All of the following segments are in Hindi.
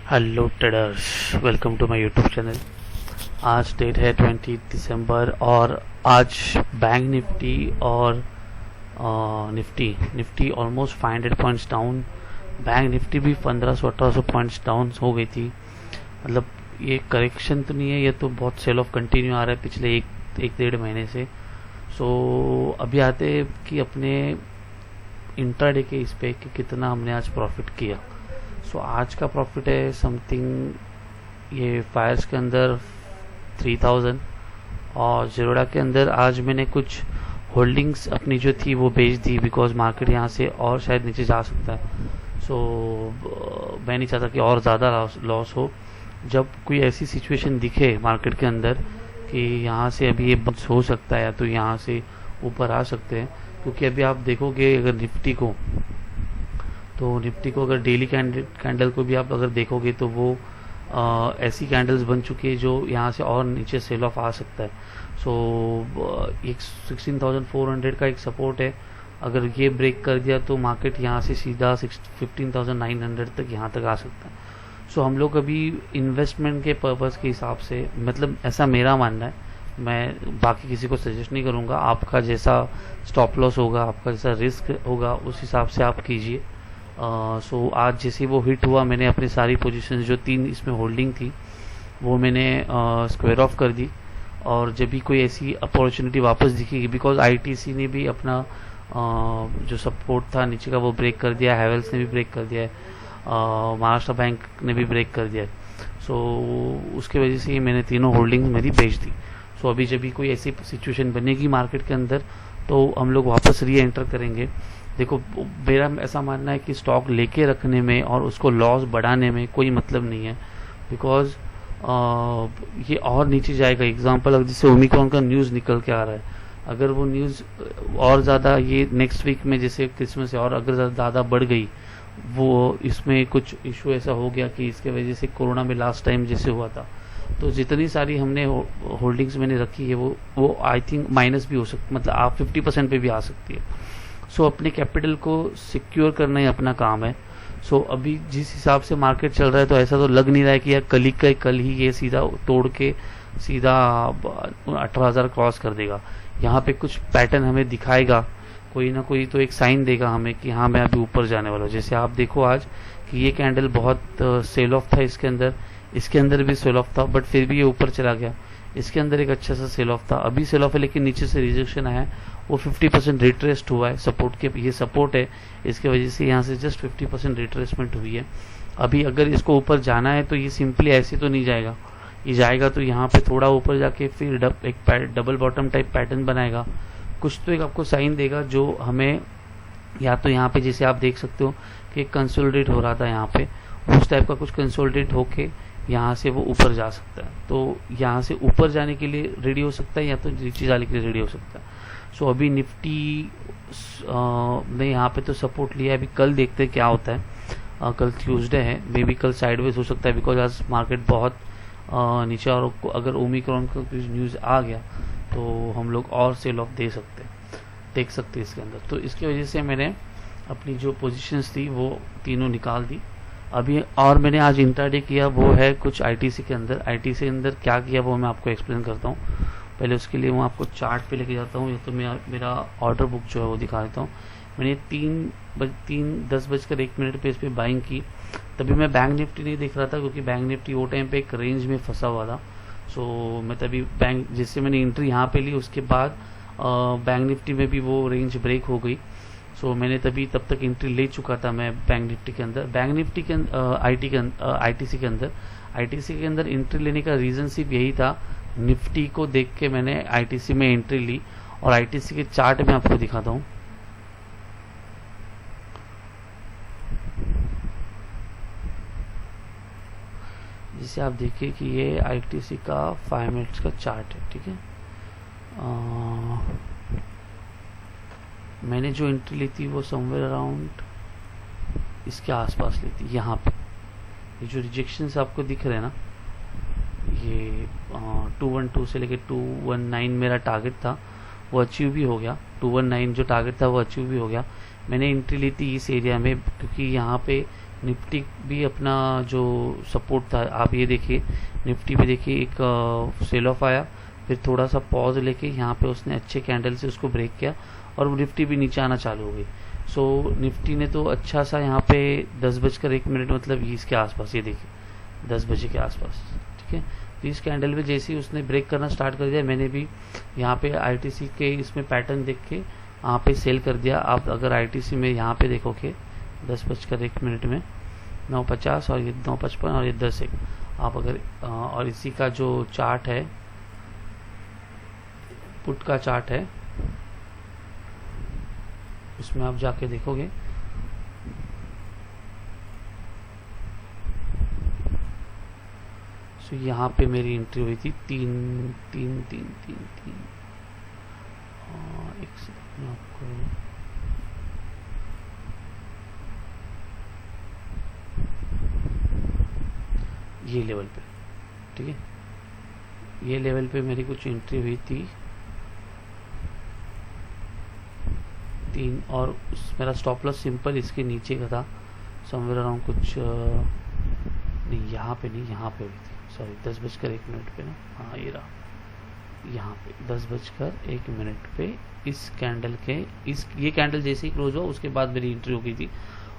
Hello traders, welcome to my YouTube channel. आज डेट है 20 दिसंबर और आज बैंक निफ्टी और Nifty almost 500 points down. Bank Nifty भी 1500-1800 पॉइंट्स डाउन हो गई थी। मतलब ये करेक्शन तो नहीं है, ये तो बहुत सेल ऑफ कंटिन्यू आ रहा है पिछले एक डेढ़ महीने से। सो अभी आते हैं कि अपने इंट्राडे के इस पे कि कितना हमने आज प्रॉफिट किया। सो आज का प्रॉफिट है समथिंग, ये फायर्स के अंदर 3000 और जीरोडा के अंदर आज मैंने कुछ होल्डिंग्स अपनी जो थी वो बेच दी, बिकॉज मार्केट यहाँ से और शायद नीचे जा सकता है। सो मैं नहीं चाहता कि और ज़्यादा लॉस हो। जब कोई ऐसी सिचुएशन दिखे मार्केट के अंदर कि यहाँ से अभी ये बंद हो सकता है या तो यहाँ से ऊपर आ सकते हैं, क्योंकि अभी आप देखोगे अगर निफ्टी को अगर डेली कैंडल को भी आप अगर देखोगे तो वो ऐसी कैंडल्स बन चुकी है जो यहाँ से और नीचे सेल ऑफ आ सकता है। सो एक 16,400 का एक सपोर्ट है, अगर ये ब्रेक कर दिया तो मार्केट यहाँ से सीधा 15,900 तक यहाँ तक आ सकता है। सो हम लोग अभी इन्वेस्टमेंट के पर्पज़ के हिसाब से, मतलब ऐसा मेरा मानना है, मैं बाकी किसी को सजेस्ट नहीं करूँगा। आपका जैसा स्टॉप लॉस होगा, आपका जैसा रिस्क होगा, उस हिसाब से आप कीजिए। सो आज जैसे वो हिट हुआ, मैंने अपनी सारी पोजीशन जो 3 इसमें होल्डिंग थी वो मैंने स्क्वायर ऑफ कर दी। और जब भी कोई ऐसी अपॉर्चुनिटी वापस दिखेगी, बिकॉज आईटीसी ने भी अपना जो सपोर्ट था नीचे का वो ब्रेक कर दिया, हैवेल्स ने भी ब्रेक कर दिया है, महाराष्ट्र बैंक ने भी ब्रेक कर दिया है। सो उसके वजह से मैंने तीनों होल्डिंग मेरी बेच दी। सो अभी जब भी कोई ऐसी सिचुएशन बनेगी मार्केट के अंदर तो हम लोग वापस री एंटर करेंगे। देखो, मेरा ऐसा मानना है कि स्टॉक लेके रखने में और उसको लॉस बढ़ाने में कोई मतलब नहीं है, बिकॉज ये और नीचे जाएगा। एग्जांपल, अगर जैसे ओमिक्रॉन का न्यूज़ निकल के आ रहा है, अगर वो न्यूज़ और ज़्यादा ये नेक्स्ट वीक में जैसे क्रिसमस है और अगर ज़्यादा बढ़ गई, वो इसमें कुछ इशू ऐसा हो गया कि इसके वजह से कोरोना में लास्ट टाइम जैसे हुआ था, तो जितनी सारी हमने होल्डिंग्स मैंने रखी है वो आई थिंक माइनस भी हो सकती, मतलब आप 50% पे भी आ सकती है। सो अपने कैपिटल को सिक्योर करना ही अपना काम है। सो अभी जिस हिसाब से मार्केट चल रहा है तो ऐसा तो लग नहीं रहा है कि यार कल ही ये सीधा तोड़ के सीधा 18,000 क्रॉस कर देगा। यहाँ पे कुछ पैटर्न हमें दिखाएगा, कोई ना कोई तो एक साइन देगा हमें कि हाँ मैं अभी ऊपर जाने वाला हूँ। जैसे आप देखो आज कि ये कैंडल बहुत सेल ऑफ था, इसके अंदर भी सेल ऑफ था, बट फिर भी ये ऊपर चला गया। इसके अंदर एक अच्छा सा सेल ऑफ था, अभी सेल ऑफ है लेकिन नीचे से रिजेक्शन आया है, वो 50% रिट्रेस्ट हुआ है। सपोर्ट के ये सपोर्ट है, इसके वजह से यहाँ से जस्ट 50% रिट्रेसमेंट हुई है। अभी अगर इसको ऊपर जाना है तो ये सिंपली ऐसे तो नहीं जाएगा, ये जाएगा तो यहाँ पे थोड़ा ऊपर जाके फिर एक डबल बॉटम टाइप पैटर्न बनाएगा, कुछ तो एक आपको साइन देगा जो हमें, या तो यहाँ पे जैसे आप देख सकते हो कि कंसोलिडेट हो रहा था यहाँ पे, उस टाइप का कुछ कंसोलिडेट होके यहाँ से वो ऊपर जा सकता है। तो यहाँ से ऊपर जाने के लिए रेडी हो सकता है या तो नीचे जाने के लिए रेडी हो सकता है। सो अभी निफ्टी ने यहाँ पे तो सपोर्ट लिया है, अभी कल देखते हैं क्या होता है। कल ट्यूसडे है, मे बी कल साइडवेज हो सकता है, बिकॉज आज मार्केट बहुत नीचे, और अगर ओमिक्रॉन का कुछ न्यूज़ आ गया तो हम लोग और सेल ऑफ देख सकते हैं इसके अंदर। तो इसकी वजह से मैंने अपनी जो पोजीशंस थी वो तीनों निकाल दी अभी। और मैंने आज इंट्राडे किया वो है कुछ आईटीसी के अंदर क्या किया वो मैं आपको एक्सप्लेन करता हूँ। पहले उसके लिए मैं आपको चार्ट पे लेके जाता हूँ, या तो मैं मेरा ऑर्डर बुक जो है वो दिखा देता हूँ। मैंने 10:01 पे इस पर बाइंग की, तभी मैं बैंक निफ्टी नहीं देख रहा था क्योंकि बैंक निफ्टी वो टाइम पे एक रेंज में फंसा हुआ था। सो मैं तभी बैंक, जिससे मैंने एंट्री यहाँ पे ली, उसके बाद बैंक निफ्टी में भी वो रेंज ब्रेक हो गई। सो मैंने तब तक एंट्री ले चुका था मैं बैंक निफ्टी के अंदर। आईटीसी के अंदर एंट्री लेने का रीज़न सिर्फ यही था, निफ्टी को देख के मैंने आईटीसी में एंट्री ली। और आईटीसी के चार्ट में आपको दिखाता हूँ। जिसे आप देखिए कि ये आईटीसी का 5 मिनट्स का चार्ट है, ठीक है। मैंने जो एंट्री ली थी वो समवेयर अराउंड इसके आसपास ली थी। यहाँ पे ये जो रिजेक्शन आपको दिख रहे हैं ना, ये 212 से लेके 219 मेरा टारगेट था, वो अचीव भी हो गया। 219 जो टारगेट था वो अचीव भी हो गया। मैंने एंट्री ली थी इस एरिया में क्योंकि यहाँ पे निफ्टी भी अपना जो सपोर्ट था, आप ये देखिए निफ्टी पे देखिए एक सेल ऑफ आया, फिर थोड़ा सा पॉज लेके यहाँ पे उसने अच्छे कैंडल से उसको ब्रेक किया और वो निफ्टी भी नीचे आना चालू हो गई। सो निफ्टी ने तो अच्छा सा यहाँ पे 10:01 मतलब इसके आसपास, ये देखिए 10 बजे के आसपास, ठीक है। तो इस कैंडल में जैसे ही उसने ब्रेक करना स्टार्ट कर दिया, मैंने भी यहाँ पे आईटीसी के इसमें पैटर्न देख के यहाँ पे सेल कर दिया। आप अगर आईटीसी में यहाँ पे देखोगे 10:01 में 9:50 और ये 9:55 और ये 10:01, आप अगर और इसी का जो चार्ट है, पुट का चार्ट है, उसमें आप जाके देखोगे सो यहाँ पे मेरी एंट्री हुई थी 3 एक सेकंड में आपको ये लेवल पे, ठीक है, ये लेवल पे मेरी कुछ एंट्री हुई थी 3 और मेरा स्टॉप लॉस सिंपल इसके नीचे का था, समवेयर अराउंड कुछ नहीं, यहाँ पे नहीं, यहाँ पे हुई थी, सॉरी 10:01 पे ना, हाँ ये रहा, यहाँ पे 10:01 पे इस कैंडल के ये कैंडल जैसे ही क्लोज हुआ उसके बाद मेरी एंट्री हो गई थी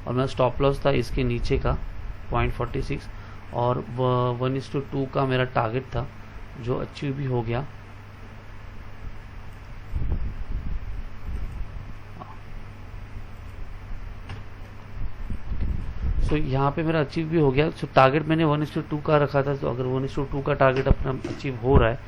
और मेरा स्टॉप लॉस था इसके नीचे का 0.46 और 1:2 का मेरा टारगेट था जो अचीव भी हो गया। सो यहाँ पे मेरा अचीव भी हो गया। सो टारगेट मैंने 1:2 का रखा था, तो अगर 1:2 का टारगेट अपना अचीव हो रहा है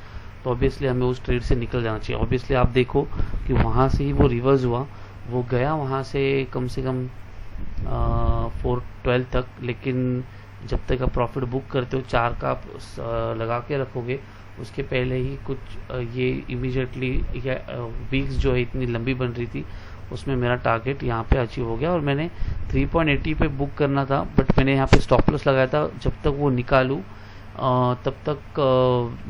तो ऑब्वियसली हमें उस ट्रेड से निकल जाना चाहिए। ऑब्वियसली आप देखो कि वहाँ से ही वो रिवर्स हुआ, वो गया वहाँ से कम 412 तक, लेकिन जब तक आप प्रॉफिट बुक करते हो 4 का आप लगा के रखोगे, उसके पहले ही कुछ ये इमीडिएटली या वीक्स जो है इतनी लंबी बन रही थी, उसमें मेरा टारगेट यहाँ पे अचीव हो गया और मैंने 3.80 पे बुक करना था, बट मैंने यहाँ पे स्टॉप लॉस लगाया था। जब तक वो निकालूँ तब तक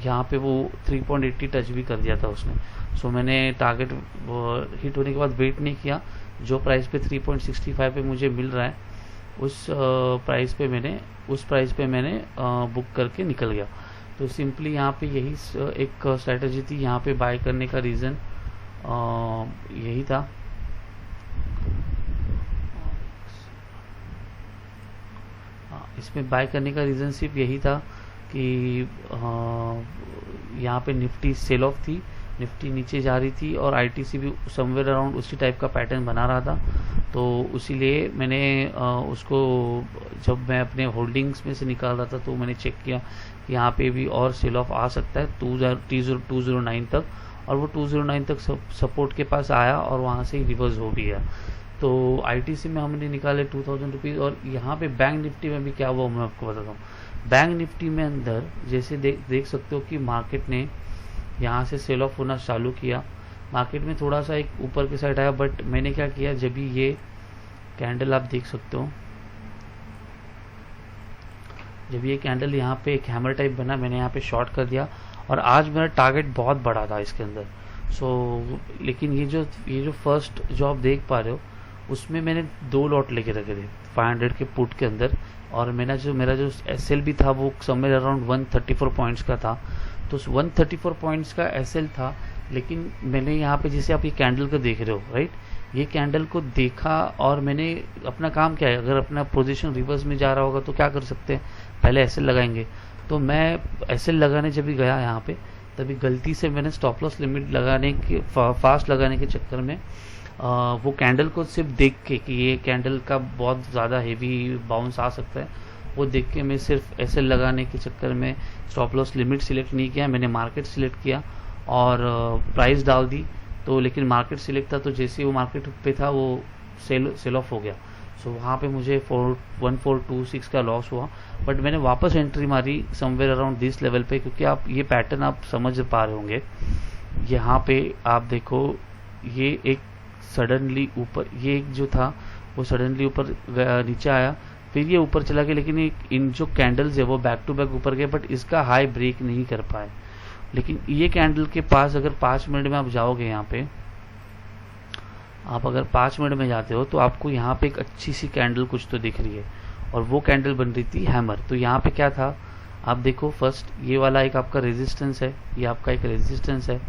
यहाँ पे वो 3.80 टच भी कर दिया था उसने। सो मैंने टारगेट हिट होने के बाद वेट नहीं किया, जो प्राइस पे 3.65 पे मुझे मिल रहा है उस प्राइस पे मैंने बुक करके निकल गया। तो सिंपली यहाँ पे यही एक स्ट्रेटजी थी, यहाँ पे बाय करने का रीज़न यही था। इसमें बाय करने का रीज़न सिर्फ यही था कि यहाँ पे निफ्टी सेल ऑफ थी, निफ्टी नीचे जा रही थी और आईटीसी भी समवेयर अराउंड उसी टाइप का पैटर्न बना रहा था। तो इसीलिए मैंने उसको जब मैं अपने होल्डिंग्स में से निकाल रहा था तो मैंने चेक किया कि यहाँ पे भी और सेल ऑफ आ सकता है 209 तक, और वो 209 तक सपोर्ट के पास आया और वहाँ से ही रिवर्स हो भी गया। तो आईटीसी में हमने निकाले 2000 रुपीज़। और यहाँ पे बैंक निफ्टी में भी क्या हुआ मैं आपको बताता हूँ। बैंक निफ्टी में अंदर जैसे देख सकते हो कि मार्केट ने यहाँ से सेल ऑफ होना चालू किया, मार्केट में थोड़ा सा एक ऊपर की साइड आया, बट मैंने क्या किया, जब भी ये कैंडल आप देख सकते हो, जब ये कैंडल यहाँ पे एक हैमर टाइप बना, मैंने यहाँ पे शॉर्ट कर दिया और आज मेरा टारगेट बहुत बड़ा था इसके अंदर। लेकिन ये जो फर्स्ट जो आप देख पा रहे हो उसमें मैंने 2 लॉट लेके रखे थे 500 के पुट के अंदर, और मेरा जो एसएल भी था वो समवेयर अराउंड 134 पॉइंट्स का था। तो 134 पॉइंट्स का एसएल था, लेकिन मैंने यहाँ पे जैसे आप ये कैंडल को देख रहे हो राइट, ये कैंडल को देखा और मैंने अपना काम क्या है, अगर अपना पोजीशन रिवर्स में जा रहा होगा तो क्या कर सकते हैं, पहले एसएल लगाएंगे। तो मैं एसएल लगाने जब भी गया यहाँ पे, तभी गलती से मैंने स्टॉप लॉस लिमिट लगाने के फास्ट लगाने के चक्कर में वो कैंडल को सिर्फ देख के कि ये कैंडल का बहुत ज़्यादा हेवी बाउंस आ सकता है, वो देख के मैं सिर्फ एसएल लगाने के चक्कर में स्टॉप लॉस लिमिट सिलेक्ट नहीं किया, मैंने मार्केट सिलेक्ट किया और प्राइस डाल दी। तो लेकिन मार्केट सिलेक्ट था, तो जैसे वो मार्केट पे था वो सेल ऑफ हो गया। सो वहाँ पे मुझे 1426 का लॉस हुआ, बट मैंने वापस एंट्री मारी समवेयर अराउंड दिस लेवल पे, क्योंकि आप ये पैटर्न आप समझ पा रहे होंगे। यहाँ पे आप देखो ये एक सडनली ऊपर, ये एक जो था वो सडनली ऊपर नीचे आया, फिर ये ऊपर चला गया, लेकिन इन जो कैंडल्स है वो बैक टू बैक ऊपर गए, बट इसका हाई ब्रेक नहीं कर पाए। लेकिन ये कैंडल के पास अगर 5 मिनट में आप जाओगे, यहाँ पे आप अगर 5 मिनट में जाते हो तो आपको यहाँ पे एक अच्छी सी कैंडल कुछ तो दिख रही है, और वो कैंडल बन रही थी हैमर। तो यहाँ पे क्या था, आप देखो फर्स्ट ये वाला एक आपका रेजिस्टेंस है, ये आपका एक रेजिस्टेंस है,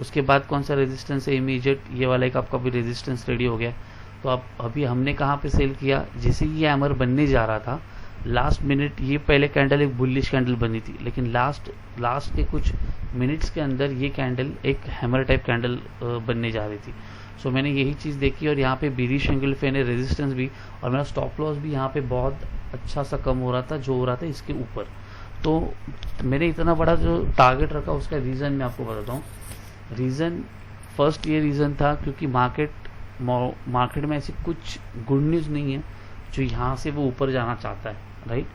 उसके बाद कौन सा रेजिस्टेंस है, इमीडिएट ये वाला एक आपका भी रेजिस्टेंस रेडी हो गया। तो अब अभी हमने कहाँ पे सेल किया, जैसे ये हैमर बनने जा रहा था लास्ट मिनट, ये पहले कैंडल एक बुलिश कैंडल बनी थी, लेकिन लास्ट के कुछ मिनट्स के अंदर ये कैंडल एक हैमर टाइप कैंडल बनने जा रही थी। सो मैंने यही चीज़ देखी और यहाँ पे बीरिश एंगल पे रेजिस्टेंस भी और मेरा स्टॉप लॉस भी यहाँ पे बहुत अच्छा सा कम हो रहा था, जो हो रहा था इसके ऊपर। तो मैंने इतना बड़ा जो टारगेट रखा उसका रीज़न मैं आपको बताता हूँ। रीज़न फर्स्ट ये रीज़न था क्योंकि मार्केट में ऐसी कुछ गुड न्यूज़ नहीं है जो यहाँ से वो ऊपर जाना चाहता है, राइट।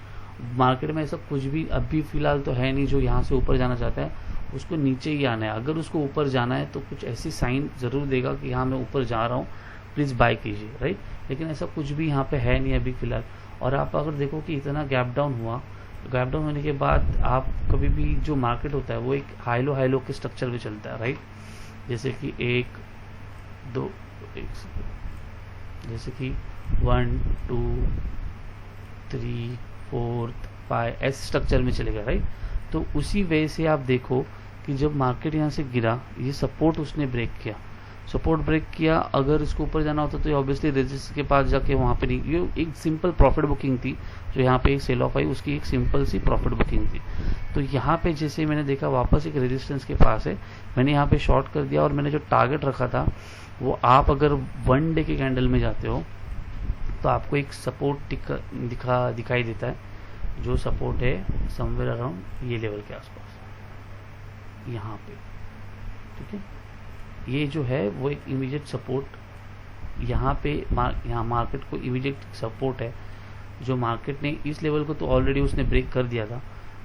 मार्केट में ऐसा कुछ भी अभी फ़िलहाल तो है नहीं जो यहाँ से ऊपर जाना चाहता है, उसको नीचे ही आना है। अगर उसको ऊपर जाना है तो कुछ ऐसी साइन ज़रूर देगा कि हाँ मैं ऊपर जा रहा हूँ, प्लीज़ बाय कीजिए, राइट। लेकिन ऐसा कुछ भी यहाँ पे है नहीं अभी फ़िलहाल। और आप अगर देखो कि इतना गैप डाउन हुआ, गैप डाउन होने के बाद आप कभी भी जो मार्केट होता है वो एक हाई लो के स्ट्रक्चर में चलता है, राइट। जैसे कि 1 2 जैसे कि 1 2 3 4 5 ऐसे स्ट्रक्चर में चलेगा, राइट। तो उसी वजह से आप देखो कि जब मार्केट यहाँ से गिरा, ये सपोर्ट उसने ब्रेक किया, अगर इसको ऊपर जाना होता तो ये ऑब्वियसली रेजिस्टेंस के पास जाके वहाँ पे नहीं, ये एक सिंपल प्रॉफिट बुकिंग थी जो यहाँ पे एक सेल ऑफ आई, उसकी एक सिंपल सी प्रॉफिट बुकिंग थी। तो यहाँ पे जैसे मैंने देखा वापस एक रेजिस्टेंस के पास है, मैंने यहाँ पे शॉर्ट कर दिया और मैंने जो टारगेट रखा था वो आप अगर 1 डे के कैंडल में जाते हो तो आपको एक सपोर्ट दिखाई देता है, जो सपोर्ट है समवेयर अराउंड ये लेवल के आसपास यहाँ पे, ठीक है। ये जो है वो एक इमीडिएट सपोर्ट यहाँ पे यहाँ मार्केट को इमीडिएट सपोर्ट है, जो मार्केट ने इस लेवल को तो ऑलरेडी उसने ब्रेक कर दिया था।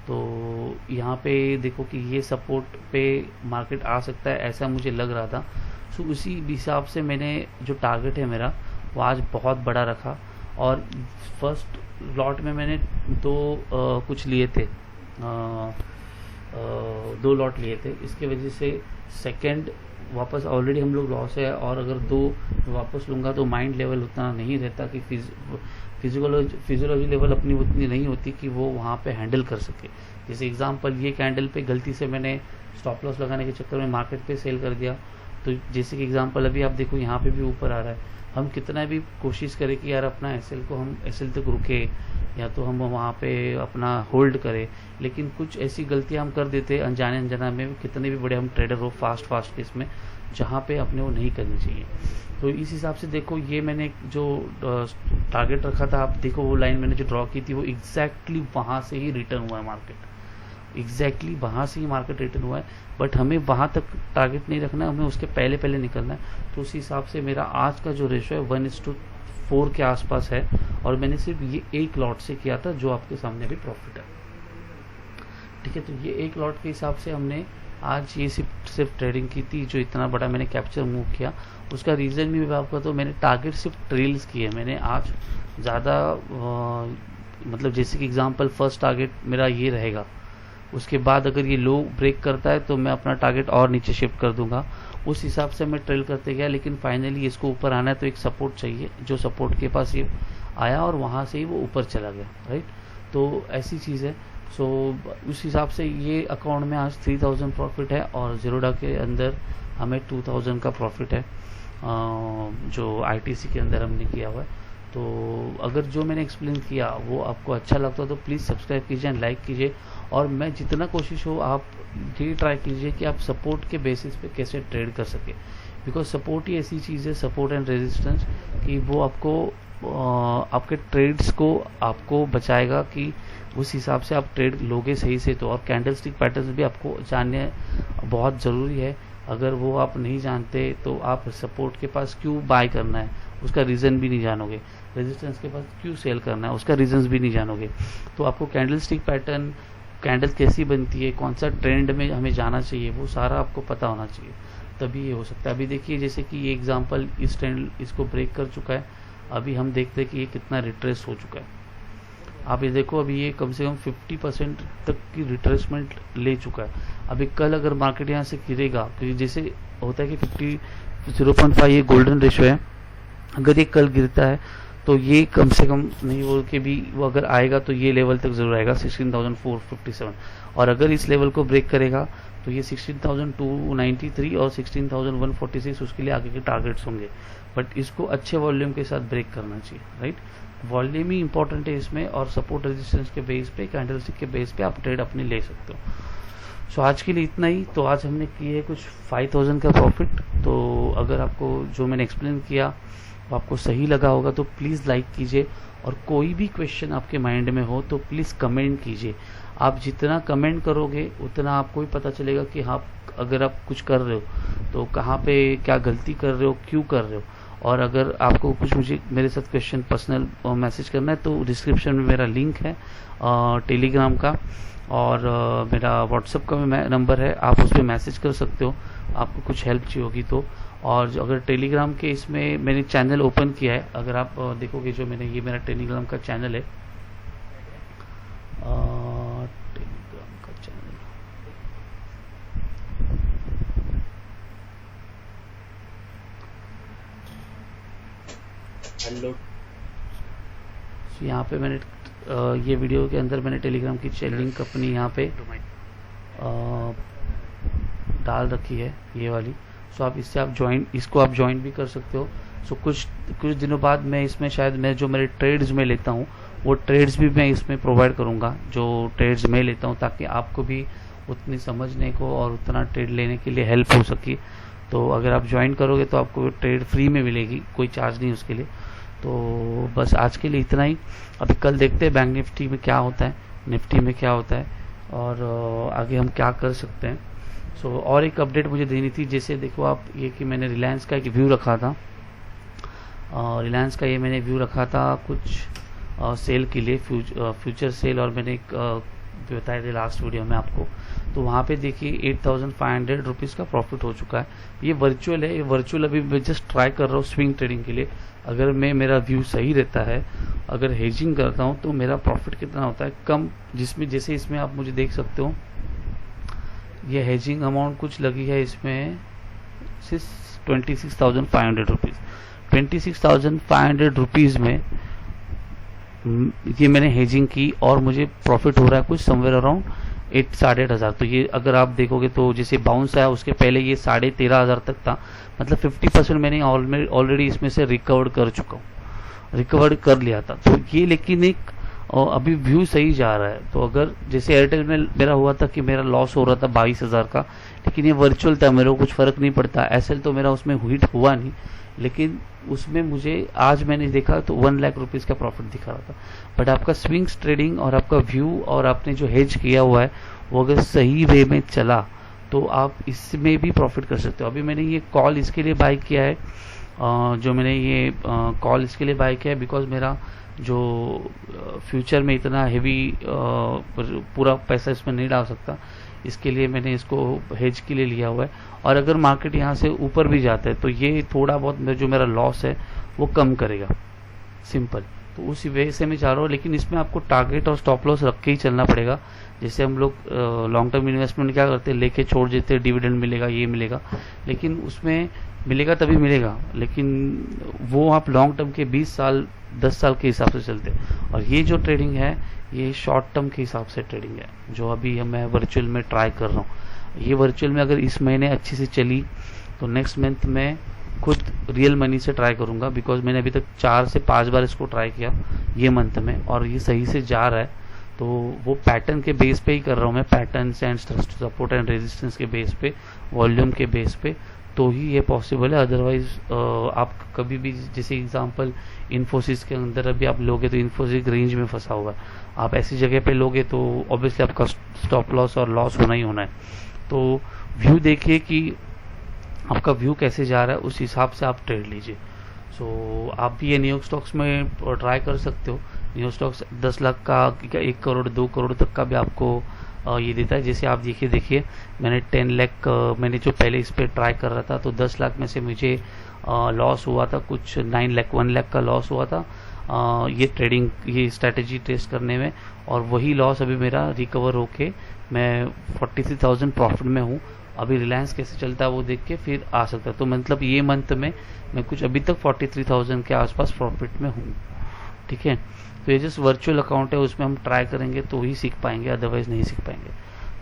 तो यहाँ पे देखो कि ये सपोर्ट पे मार्केट आ सकता है ऐसा मुझे लग रहा था। सो उसी हिसाब से मैंने जो टारगेट है मेरा वो आज बहुत बड़ा रखा और फर्स्ट लॉट में मैंने कुछ लिए थे, 2 लॉट लिए थे। इसके वजह से सेकंड वापस ऑलरेडी हम लोग लॉस है, और अगर 2 वापस लूँगा तो माइंड लेवल उतना नहीं रहता कि फिजियोलॉजी लेवल अपनी उतनी नहीं होती कि वो वहाँ पे हैंडल कर सके। जैसे एग्जांपल ये कैंडल पे गलती से मैंने स्टॉप लॉस लगाने के चक्कर में मार्केट पे सेल कर दिया, तो जैसे कि एग्जांपल अभी आप देखो यहाँ पे भी ऊपर आ रहा है, हम कितना भी कोशिश करें कि यार अपना एसएल को हम एसएल तक रुके या तो हम वहाँ पे अपना होल्ड करें, लेकिन कुछ ऐसी गलतियाँ हम कर देते अनजाने अनजाना में, कितने भी बड़े हम ट्रेडर हो फास्ट केस में, जहाँ पे अपने वो नहीं करनी चाहिए। तो इस हिसाब से देखो ये मैंने जो टारगेट रखा था, आप देखो वो लाइन मैंने जो ड्रॉ की थी वो एग्जैक्टली वहाँ से ही रिटर्न हुआ है मार्केट, एग्जैक्टली वहाँ से ही मार्केट रिटर्न हुआ है। बट हमें वहाँ तक टारगेट नहीं रखना है, हमें उसके पहले निकलना है। तो उस हिसाब से मेरा आज का जो रेशो है 1:4 के आसपास है, और मैंने सिर्फ ये एक लॉट से किया था जो आपके सामने भी प्रॉफिट है, ठीक है। तो ये एक लॉट के हिसाब से हमने आज ये सिर्फ ट्रेडिंग की थी, जो इतना बड़ा मैंने कैप्चर मूव किया। उसका रीज़न भी मैं आपको, तो मैंने टारगेट सिर्फ ट्रेल्स किए, मैंने आज ज़्यादा मतलब जैसे कि एग्जांपल फर्स्ट टारगेट मेरा ये रहेगा, उसके बाद अगर ये लो ब्रेक करता है तो मैं अपना टारगेट और नीचे शिफ्ट कर दूंगा, उस हिसाब से मैं ट्रेल करते गया। लेकिन फाइनली इसको ऊपर आना है तो एक सपोर्ट चाहिए, जो सपोर्ट के पास ये आया और वहाँ से ही वो ऊपर चला गया, राइट। तो ऐसी चीज़ है। सो उस हिसाब से ये अकाउंट में आज 3000 प्रॉफिट है और ज़ीरोडा के अंदर हमें 2000 का प्रॉफिट है, जो आईटीसी के अंदर हमने किया हुआ है। तो अगर जो मैंने एक्सप्लेन किया वो आपको अच्छा लगता है तो प्लीज़ सब्सक्राइब कीजिए एंड लाइक कीजिए, और मैं जितना कोशिश हो आप ये ट्राई कीजिए कि आप सपोर्ट के बेसिस पे कैसे ट्रेड कर सके, बिकॉज सपोर्ट ही ऐसी चीज़ है, सपोर्ट एंड रेजिस्टेंस, कि वो आपको आपके ट्रेड्स को आपको बचाएगा कि उस हिसाब से आप ट्रेड लोगे सही से। तो और कैंडल स्टिक पैटर्न्स भी आपको जानने बहुत ज़रूरी है, अगर वो आप नहीं जानते तो आप सपोर्ट के पास क्यों बाय करना है उसका रीज़न भी नहीं जानोगे, रेजिस्टेंस के पास क्यों सेल करना है उसका रीजंस भी नहीं जानोगे। तो आपको कैंडल स्टिक पैटर्न, कैंडल कैसी बनती है, कौन सा ट्रेंड में हमें जाना चाहिए, वो सारा आपको पता होना चाहिए, तभी ये हो सकता है। अभी देखिए जैसे कि ये एग्जांपल इस ट्रेंड इसको ब्रेक कर चुका है, अभी हम देखते हैं कि ये कितना रिट्रेस हो चुका है। आप ये देखो अभी ये कम से कम 50% तक की रिट्रेसमेंट ले चुका है। अभी कल अगर मार्केट यहाँ से गिरेगा, क्योंकि जैसे होता है कि 0.5 ये गोल्डन रेशो है, अगर ये कल गिरता है तो ये कम से कम नहीं बोल के भी वो अगर आएगा तो ये लेवल तक ज़रूर आएगा 16,457, और अगर इस लेवल को ब्रेक करेगा तो ये 16,293 और 16,146 उसके लिए आगे के टारगेट्स होंगे। बट इसको अच्छे वॉल्यूम के साथ ब्रेक करना चाहिए, राइट। वॉल्यूम ही इंपॉर्टेंट है इसमें, और सपोर्ट रेजिस्टेंस के बेस पे, कैंडलस्टिक के बेस पे आप ट्रेड अपनी ले सकते हो। सो आज के लिए इतना ही। तो आज हमने किए कुछ 5,000 का प्रॉफिट। तो अगर आपको जो मैंने एक्सप्लेन किया वो आपको सही लगा होगा तो प्लीज़ लाइक कीजिए, और कोई भी क्वेश्चन आपके माइंड में हो तो प्लीज़ कमेंट कीजिए। आप जितना कमेंट करोगे उतना आपको भी पता चलेगा कि हाँ, अगर आप कुछ कर रहे हो तो कहाँ पे क्या गलती कर रहे हो, क्यों कर रहे हो। और अगर आपको कुछ मुझे मेरे साथ क्वेश्चन पर्सनल मैसेज करना है तो डिस्क्रिप्शन में मेरा लिंक है टेलीग्राम का, और मेरा व्हाट्सएप का भी नंबर है, आप उस पर मैसेज कर सकते हो आपको कुछ हेल्प चाहिए होगी तो। और अगर टेलीग्राम के इसमें मैंने चैनल ओपन किया है, अगर आप देखोगे जो मैंने, ये मेरा टेलीग्राम का चैनल है, टेलीग्राम का चैनल हेलो, यहाँ पे मैंने ये वीडियो के अंदर मैंने टेलीग्राम की लिंक अपनी यहाँ पे डाल रखी है, ये वाली। सो आप इससे आप इसको आप ज्वाइन भी कर सकते हो। सो कुछ दिनों बाद मैं इसमें शायद मैं जो मेरे ट्रेड्स में लेता हूँ वो ट्रेड्स भी मैं इसमें प्रोवाइड करूँगा, जो ट्रेड्स में लेता हूँ, ताकि आपको भी उतनी समझने को और उतना ट्रेड लेने के लिए हेल्प हो सके। तो अगर आप ज्वाइन करोगे तो आपको ट्रेड फ्री में मिलेगी, कोई चार्ज नहीं उसके लिए। तो बस आज के लिए इतना ही। अभी कल देखते हैं बैंक निफ्टी में क्या होता है, निफ्टी में क्या होता है, और आगे हम क्या कर सकते हैं। सो और एक अपडेट मुझे देनी थी, जैसे देखो आप, ये कि मैंने रिलायंस का एक व्यू रखा था, रिलायंस का ये मैंने व्यू रखा था कुछ सेल के लिए, फ्यूचर सेल, और मैंने एक बताया था लास्ट वीडियो में आपको। तो वहाँ पे देखिए 8,500 रुपीज़ का प्रॉफिट हो चुका है। ये वर्चुअल है, ये वर्चुअल अभी मैं जस्ट ट्राई कर रहा हूँ स्विंग ट्रेडिंग के लिए। अगर मेरा व्यू सही रहता है, अगर हेजिंग करता हूँ तो मेरा प्रॉफिट कितना होता है कम, जिसमें जैसे इसमें आप मुझे देख सकते हो, ये हेजिंग अमाउंट कुछ लगी है इसमें 26,500 रुपीज़। 26,500 रुपीज़ में ये मैंने हेजिंग की, और मुझे प्रॉफिट हो रहा है कुछ समवेयर अराउंड 8,500। तो ये अगर आप देखोगे तो जैसे बाउंस आया उसके पहले ये 13,500 तक था, मतलब 50% मैंने ऑलरेडी इसमें से रिकवर कर लिया था। तो ये लेकिन एक अभी व्यू सही जा रहा है। तो अगर जैसे एयरटेल में मेरा हुआ था कि मेरा लॉस हो रहा था 22,000 का, लेकिन ये वर्चुअल था, मेरे को कुछ फ़र्क नहीं पड़ता। एसएल तो मेरा उसमें हिट हुआ नहीं, लेकिन उसमें मुझे आज मैंने देखा तो 1 लाख रुपीज़ का प्रॉफिट दिखा रहा था। बट आपका स्विंग्स ट्रेडिंग और आपका व्यू और आपने जो हेज किया हुआ है वो अगर सही वे में चला तो आप इसमें भी प्रॉफिट कर सकते हो। अभी मैंने ये कॉल इसके लिए बाय किया है, जो मैंने ये कॉल इसके लिए बाय किया है बिकॉज मेरा जो फ्यूचर में इतना हेवी पूरा पैसा इसमें नहीं डाल सकता, इसके लिए मैंने इसको हेज के लिए लिया हुआ है। और अगर मार्केट यहाँ से ऊपर भी जाता है तो ये थोड़ा बहुत जो मेरा लॉस है वो कम करेगा, सिंपल। तो उसी वजह से मैं चाह रहा हूँ, लेकिन इसमें आपको टारगेट और स्टॉप लॉस रख के ही चलना पड़ेगा। जैसे हम लोग लॉन्ग टर्म इन्वेस्टमेंट क्या करते हैं, लेके छोड़ देते हैं, डिविडेंड मिलेगा, ये मिलेगा, लेकिन उसमें मिलेगा तभी मिलेगा, लेकिन वो आप लॉन्ग टर्म के 20 साल 10 साल के हिसाब से चलते हैं। और ये जो ट्रेडिंग है ये शॉर्ट टर्म के हिसाब से ट्रेडिंग है, जो अभी मैं वर्चुअल में ट्राई कर रहा हूँ। ये वर्चुअल में अगर इस महीने अच्छी से चली तो नेक्स्ट मंथ में खुद रियल मनी से ट्राई करूँगा, बिकॉज मैंने अभी तक 4 से 5 बार इसको ट्राई किया ये मंथ में, और ये सही से जा रहा है। तो वो पैटर्न के बेस पे ही कर रहा हूँ मैं, pattern and support and resistance के बेस पे, वॉल्यूम के बेस पे, तो ही ये पॉसिबल है। अदरवाइज आप कभी भी, जैसे एग्जांपल इन्फोसिस के अंदर अभी आप लोगे तो इन्फोसिस रेंज में फंसा होगा, आप ऐसी जगह पे लोगे तो ऑब्वियसली आपका स्टॉप लॉस और लॉस होना ही होना है। तो व्यू देखिए कि आपका व्यू कैसे जा रहा है, उस हिसाब से आप ट्रेड लीजिए। सो आप भी ये न्यूयॉर्क स्टॉक्स में ट्राई कर सकते हो। न्यूयॉर्क स्टॉक्स 10 लाख का 1 करोड़ 2 करोड़ तक का भी आपको ये देता है। जैसे आप देखिए मैंने 10 लाख मैंने जो पहले इस पर ट्राई कर रहा था तो 10 लाख में से मुझे लॉस हुआ था कुछ 9 लाख 1 लाख का लॉस हुआ था ये ट्रेडिंग, ये स्ट्रैटेजी टेस्ट करने में, और वही लॉस अभी मेरा रिकवर होके मैं 43,000 प्रॉफिट में हूँ। अभी रिलायंस कैसे चलता है वो देख के फिर आ सकता है। तो मतलब ये मंथ में मैं कुछ अभी तक 43,000 के आसपास प्रॉफिट में हूँ। ठीक है। तो ये जस्ट वर्चुअल अकाउंट है, उसमें हम ट्राई करेंगे तो ही सीख पाएंगे, अदरवाइज नहीं सीख पाएंगे।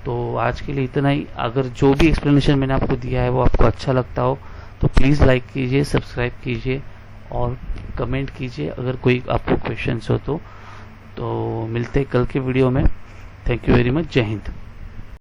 तो आज के लिए इतना ही। अगर जो भी एक्सप्लेनेशन मैंने आपको दिया है वो आपको अच्छा लगता हो तो प्लीज़ लाइक कीजिए, सब्सक्राइब कीजिए और कमेंट कीजिए अगर कोई आपको क्वेश्चंस हो तो मिलते हैं कल के वीडियो में। Thank you very much. जय हिंद।